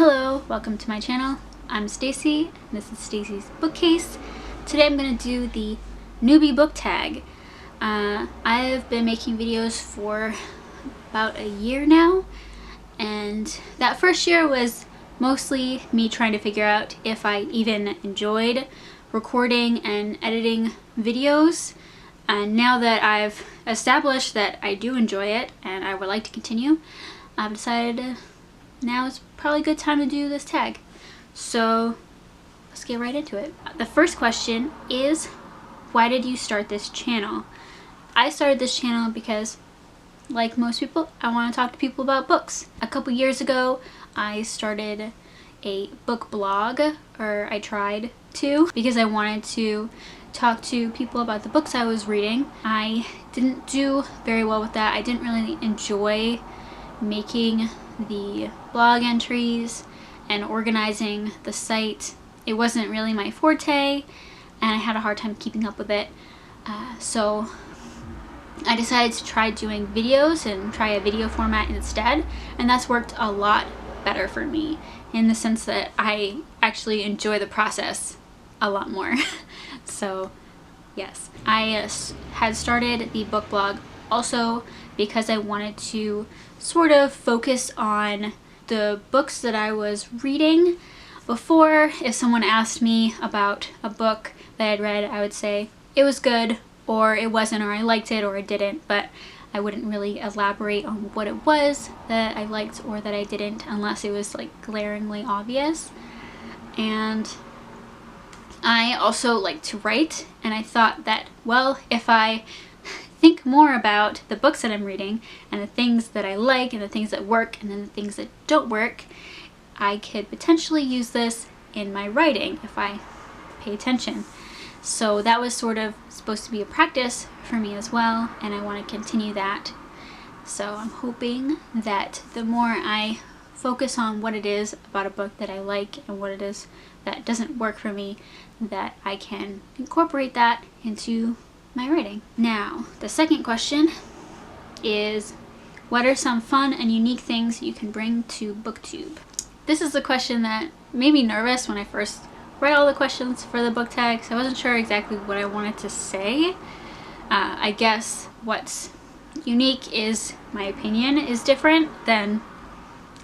Hello, welcome to my channel. I'm Stacy, and this is Stacy's Bookcase. Today I'm going to do the Newbie Book Tag. I've been making videos for about a year now, and that first year was mostly me trying to figure out if I even enjoyed recording and editing videos. And now that I've established that I do enjoy it and I would like to continue, I've decided now is probably a good time to do this tag. So let's get right into it. The first question is, why did you start this channel? I started this channel because, like most people, I want to talk to people about books. A couple years ago, I started a book blog, or I tried to, because I wanted to talk to people about the books I was reading. I didn't do very well with that. I didn't really enjoy making the blog entries and organizing the site. It wasn't really my forte, and I had a hard time keeping up with it. So I decided to try doing videos and try a video format instead, and that's worked a lot better for me in the sense that I actually enjoy the process a lot more. So yes, I had started the book blog also because I wanted to sort of focus on the books that I was reading. Before, if someone asked me about a book that I'd read, I would say it was good, or it wasn't, or I liked it, or I didn't, but I wouldn't really elaborate on what it was that I liked or that I didn't unless it was like glaringly obvious. And I also like to write, and I thought that, well, if I think more about the books that I'm reading and the things that I like and the things that work and then the things that don't work, I could potentially use this in my writing if I pay attention. So that was sort of supposed to be a practice for me as well, and I want to continue that. So I'm hoping that the more I focus on what it is about a book that I like and what it is that doesn't work for me, that I can incorporate that into my writing. Now, the second question is, what are some fun and unique things you can bring to BookTube? This is the question that made me nervous when I first read all the questions for the book tag, so I wasn't sure exactly what I wanted to say. I guess what's unique is my opinion is different than,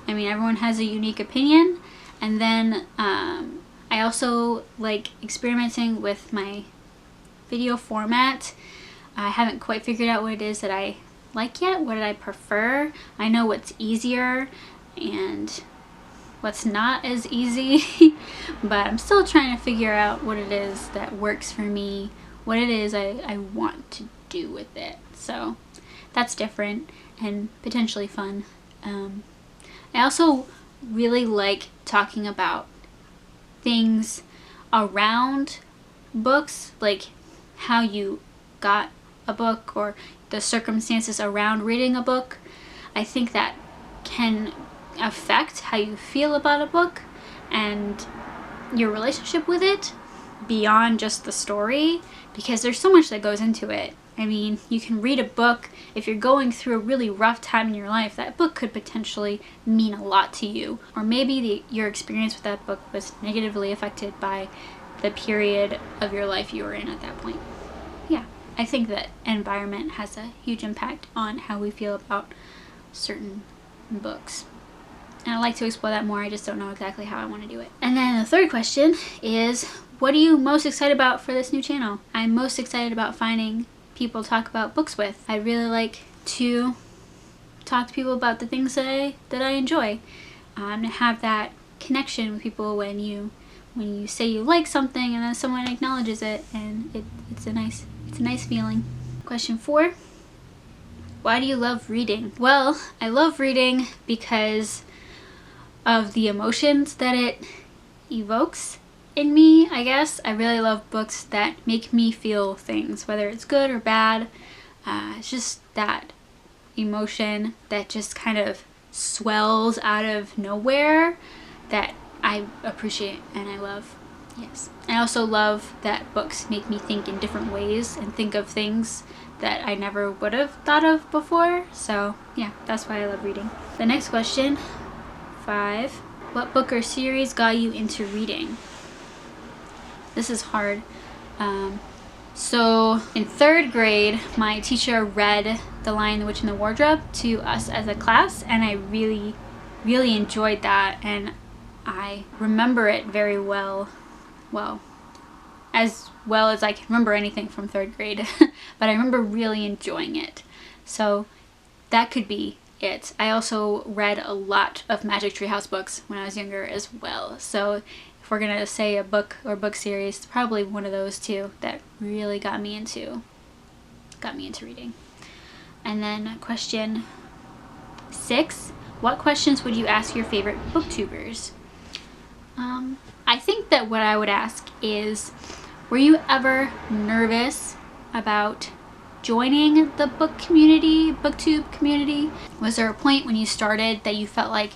I mean, everyone has a unique opinion. And then I also like experimenting with my video format. I haven't quite figured out what it is that I like yet. What did I prefer? I know what's easier and what's not as easy, but I'm still trying to figure out what it is that works for me, what it is I want to do with it. So that's different and potentially fun. I also really like talking about things around books, like how you got a book or the circumstances around reading a book. I think that can affect how you feel about a book and your relationship with it beyond just the story, because there's so much that goes into it. I mean, you can read a book, if you're going through a really rough time in your life, that book could potentially mean a lot to you. Or maybe your experience with that book was negatively affected by the period of your life you were in at that point. Yeah, I think that environment has a huge impact on how we feel about certain books. And I'd like to explore that more, I just don't know exactly how I want to do it. And then the third question is, what are you most excited about for this new channel? I'm most excited about finding people to talk about books with. I really like to talk to people about the things that I enjoy. To have that connection with people when you say you like something and then someone acknowledges it, and it's a nice feeling. Question 4. Why do you love reading? Well, I love reading because of the emotions that it evokes in me, I guess. I really love books that make me feel things, whether it's good or bad. It's just that emotion that just kind of swells out of nowhere that I appreciate and I love. Yes. I also love that books make me think in different ways and think of things that I never would have thought of before. So yeah, that's why I love reading. The next question, 5. What book or series got you into reading? This is hard. So in 3rd grade, my teacher read The Lion, the Witch, and the Wardrobe to us as a class, and I really, really enjoyed that, and I remember it very well. Well, as well as I can remember anything from 3rd grade, but I remember really enjoying it. So that could be it. I also read a lot of Magic Tree House books when I was younger as well. So if we're gonna say a book or book series, it's probably one of those two that really got me into reading. And then question 6, what questions would you ask your favorite booktubers? I think that what I would ask is, were you ever nervous about joining the booktube community? Was there a point when you started that you felt like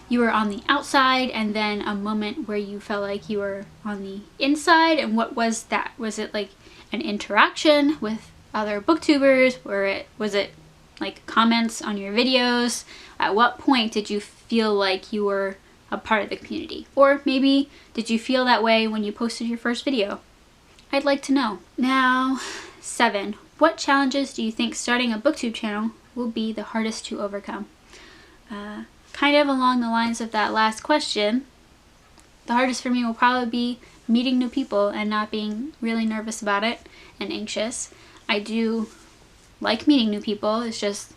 you were on the outside, and then a moment where you felt like you were on the inside? And what was that? Was it like an interaction with other booktubers? Was it like comments on your videos? At what point did you feel like you were a part of the community? Or maybe did you feel that way when you posted your first video? I'd like to know. Now, 7, what challenges do you think starting a booktube channel will be the hardest to overcome? Kind of along the lines of that last question, the hardest for me will probably be meeting new people and not being really nervous about it and anxious. I do like meeting new people, it's just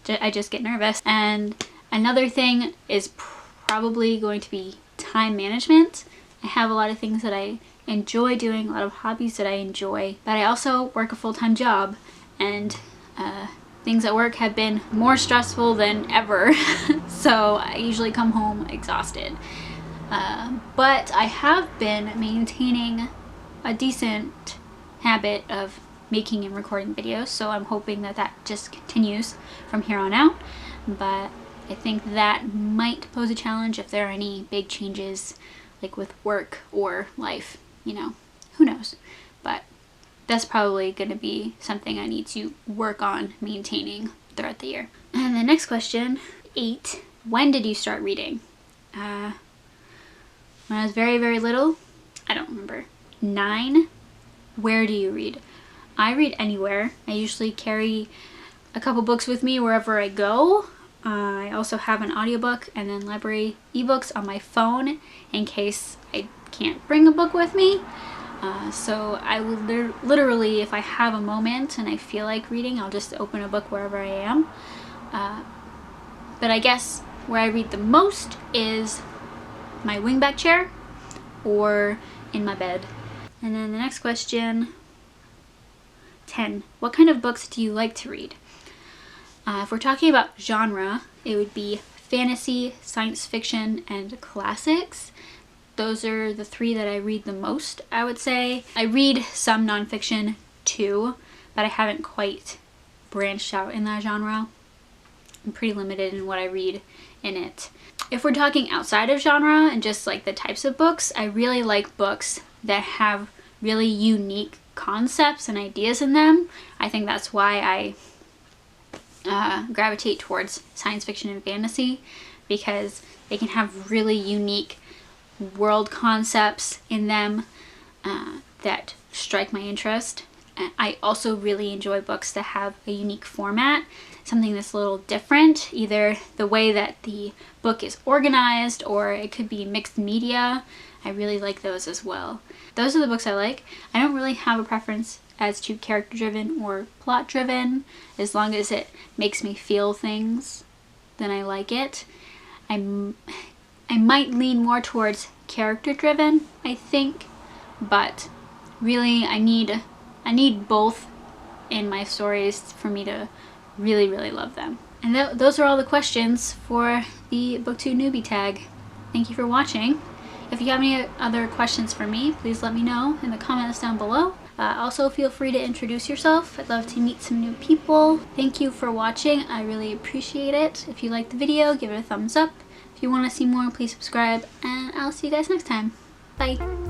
I just get nervous. And another thing is probably going to be time management. I have a lot of things that I enjoy doing, a lot of hobbies that I enjoy, but I also work a full-time job, and things at work have been more stressful than ever. So I usually come home exhausted. But I have been maintaining a decent habit of making and recording videos, so I'm hoping that that just continues from here on out. But I think that might pose a challenge if there are any big changes, like with work or life, you know, who knows. But that's probably going to be something I need to work on maintaining throughout the year. And the next question, 8, when did you start reading? When I was very, very little, I don't remember. 9, where do you read? I read anywhere. I usually carry a couple books with me wherever I go. I also have an audiobook and then library ebooks on my phone in case I can't bring a book with me. So I will literally, if I have a moment and I feel like reading, I'll just open a book wherever I am. But I guess where I read the most is my wingback chair or in my bed. And then the next question, 10, what kind of books do you like to read? If we're talking about genre, it would be fantasy, science fiction, and classics. Those are the 3 that I read the most, I would say. I read some nonfiction too, but I haven't quite branched out in that genre. I'm pretty limited in what I read in it. If we're talking outside of genre and just like the types of books, I really like books that have really unique concepts and ideas in them. I think that's why I gravitate towards science fiction and fantasy, because they can have really unique world concepts in them that strike my interest. I also really enjoy books that have a unique format, something that's a little different, either the way that the book is organized or it could be mixed media. I really like those as well. Those are the books I like. I don't really have a preference as to character-driven or plot-driven. As long as it makes me feel things, then I like it. I might lean more towards character-driven, I think, but really I need both in my stories for me to really, really love them. And those are all the questions for the BookTube Newbie Tag. Thank you for watching. If you have any other questions for me, please let me know in the comments down below. Also, feel free to introduce yourself. I'd love to meet some new people. Thank you for watching. I really appreciate it. If you liked the video, give it a thumbs up. If you want to see more, please subscribe, and I'll see you guys next time. Bye!